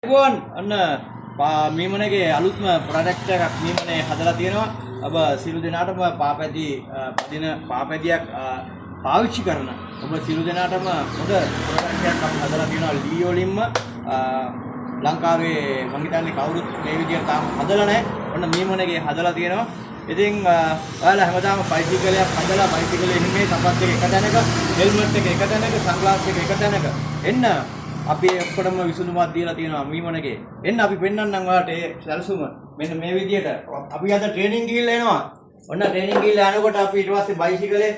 ගුවන් අන්න මීමනගේ අලුත්ම ප්‍රොඩක්ට් එකක් මීමනේ හදලා තියෙනවා. ඔබ සියලු දෙනාටම පාපැදි පදින පාපැදියක් පාවිච්චි කරන ඔබ සියලු දෙනාටම හොඳ ප්‍රොඩක්ට් එකක් අපි හදලා තියෙනවා ලී වලින්ම. ලංකාවේ මම හිතන්නේ කවුරුත් මේ විදියට තාම හදලා නැහැ. ඔන්න මීමනගේ හදලා තියෙනවා. ඉතින් ඔයාලා හැමදාම බයිසිකලයක් හදලා බයිසිකලේ හිමේ සම්පත් එක තැනක, හෙල්මට් එක තැනක, සන්ග්ලාස් එක තැනක එන්න අපි ඔක්කොටම විසඳුමක් දීලා තියෙනවා මීමනගේ. එන්න අපි පෙන්නන්නම් ඔයාලට ඒ සැලසුම. මෙන්න මේ විදියට අපි අද ට්‍රේනින් ගිහිල්ලා එනවා. ඔන්න ට්‍රේනින් ගිහිල්ලා යනකොට අපි ඊට පස්සේ බයිසිකලේ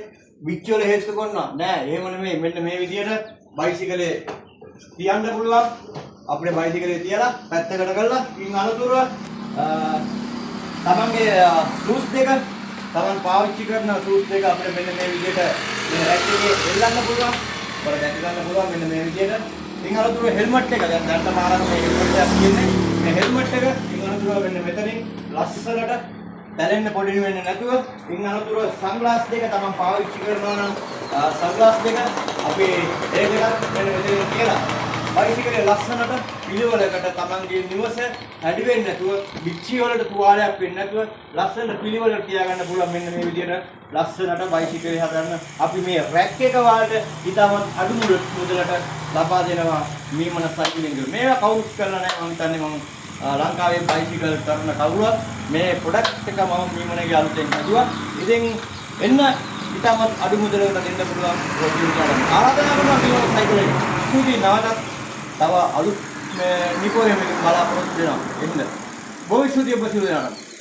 විච් වල හෙල්ස් කරනවා. නෑ එහෙම නෙමෙයි. මෙන්න මේ විදියට බයිසිකලේ තියන්න පුළුවන්. අපේ බයිසිකලේ තියලා පැත්තකට කරලා ඉන් අනතුරුව තමන්ගේ ෂූස් දෙක තමන් පාවිච්චි කරන ෂූස් දෙක අපිට මෙන්න මේ විදියට මේ රැක් එකේ එල්ලන්න පුළුවන්. වල දැක ගන්න පුළුවන් මෙන්න මේ විදියට. ඉන් අනතුරුව හෙල්මට් එක දැන් මාරම මේ හෙල්මට් එකක් තියෙන්නේ. මේ හෙල්මට් එක ඉන් අනතුරුව මෙන්න මෙතනින් ලස්සනට දැලෙන්න පොඩි වෙන්නේ නැතුව ඉන් අනතුරුව සන්ග්ලාස් දෙක තමන් පාවිච්චි කරනවා නම් සන්ග්ලාස් දෙක අපි ඒ දෙකත් මෙන්න මෙතනින් කියලා බයිසිකලේ ලස්සනට පිළිවෙලකට තමන්ගේ නිවස හැඩි වෙන්නේ නැතුව පිච්චි වලට තුවාලයක් වෙන්නේ නැතුව ලස්සනට පිළිවෙලට තියාගන්න පුළුවන්. මෙන්න මේ විදියට ලස්සනට බයිසිකලේ හදන්න අපි මේ රැක් එක වලට ඊටමත් අඩු මුදලට ලබා දෙනවා මීමන සයිකලින්. මේවා කවුරුත් කරලා නැහැ. මම හිතන්නේ මම ලංකාවේ බයිසිකල් කරන කවුරුවත් මේ ප්‍රොඩක්ට් එක මම මීමනගේ අලුතෙන් හදුවා. ඉතින් එන්න ඊටමත් අඩු මුදලකට දෙන්න පුළුවන් ප්‍රොඩක්ට් ආරාධනා කරනවා මීමන සයිකලේ. ස්තුතියි නවතත් තව අලුත් නිපොරේ මේක බලාපොරොත්තු වෙනවා. එන්න. බොහොම ස්තුතියි ඔබ සියලු දෙනාට.